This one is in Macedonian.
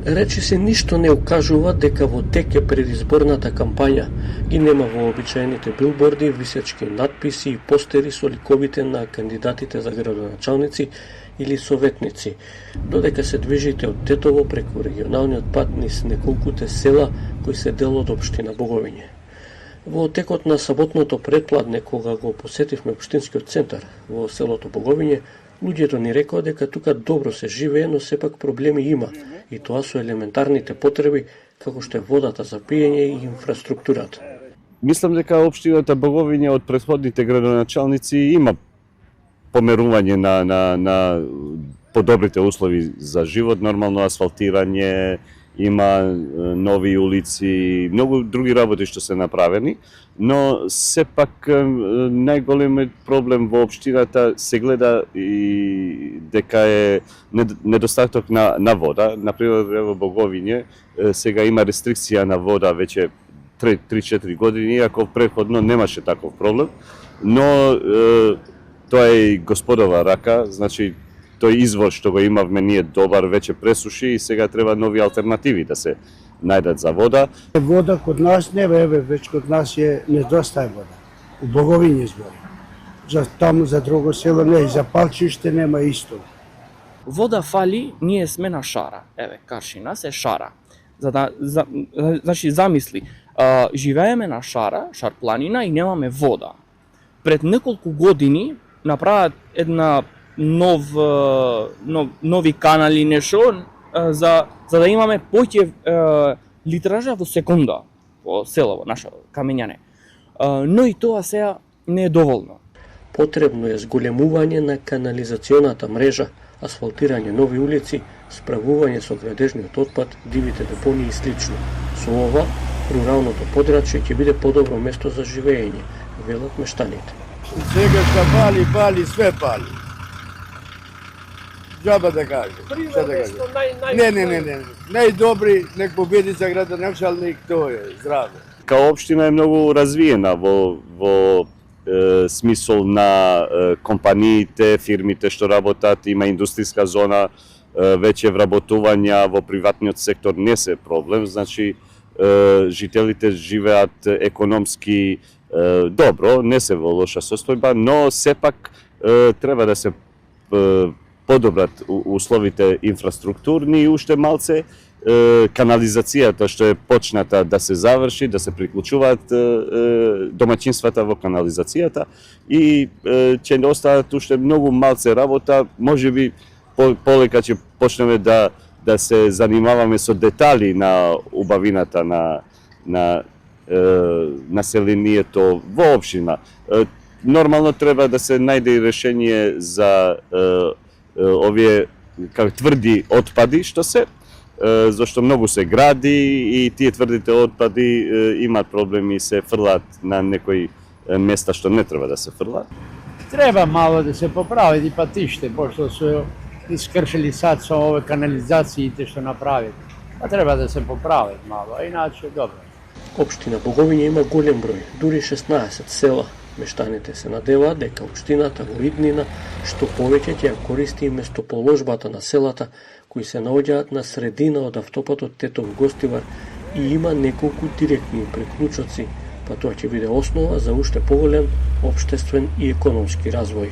Речи се ништо не укажува дека во тек е предизборната кампања. Ги нема вообичаените билборди, висечки надписи и постери со ликовите на кандидатите за градоначалници или советници, додека се движите од Тетово преку регионалниот пат низ неколкуте села кои се дел од општина Боговиње. Во текот на саботното предпладне, кога го посетивме општинскиот центар во селото Боговиње, луѓето ни рекоа дека тука добро се живее, но сепак проблеми има, и тоа со елементарните потреби, како што е водата за пиење и инфраструктурата. Мислам дека општината Боговиње од претходните градоначалници има померување на подобрите услови за живот, нормално асфалтирање, има нови улици, многу други работи што се направени, но сепак најголемиот проблем во општината се гледа и дека е недостаток на вода. Например, во Боговиње сега има рестрикција на вода веќе 3-4 години, иако претходно немаше таков проблем, но тоа е господова рака, значи тој извор што го имавме ние добар веќе пресуши и сега треба нови алтернативи да се најдат за вода. Вода код нас не еве, веќе код нас е недостај вода. У Боговиње збори. За таму за друго село не, за Палчиште нема исто. Вода фали, ние сме на шара. Еве, Каршина се шара. Значи замисли, живееме на шара, шар планина и немаме вода. Пред неколку години направат една нови канали нешто за да имаме поќе литража во секунда по селово наше Камењане. Но и тоа сега не е доволно. Потребно е зголемување на канализационата мрежа, асфалтирање нови улици, справување со градежниот отпад, дивите депонии и слично. Со ова, руралното подрачје ќе биде подобро место за живеење, велат мештаните. Сега што пали, све пали. Џаба да кажем. Не. Најдобри, нек победи за градоначалник, тоа е здраве. Као општина е многу развиена во смисол на компаниите, фирмите што работат, има индустријска зона, веќе вработувања во приватниот сектор не се проблем, значи жителите живеат економски добро, не се во лоша состојба, но сепак треба да се подобрат условите инфраструктурни и уште малце канализацијата што е почната да се заврши, да се приклучуваат домаќинствата во канализацијата и ќе остават уште многу малце работа, можеби полека ќе почнеме да се занимаваме со детали на убавината на населението во општина. Нормално треба да се најде и решение за овие тврди отпади што се, зашто многу се гради и тие тврдите отпади имаат проблеми и се фрлаат на некои места што не треба да се фрлаат. Треба мало да се поправи и патиште, пошто се искршили сад со ове канализациите што направи. Треба да се поправи мало, а иначе добро. Општина Боговиње има голем број, дури 16 села. Мештаните се надеваат дека општината во иднина што повеќе ќе ја користи и местоположбата на селата кои се наоѓаат на средина од автопатот Тетово-Гостивар и има неколку директни приклучоци, па тоа ќе биде основа за уште поголем општествен и економски развој.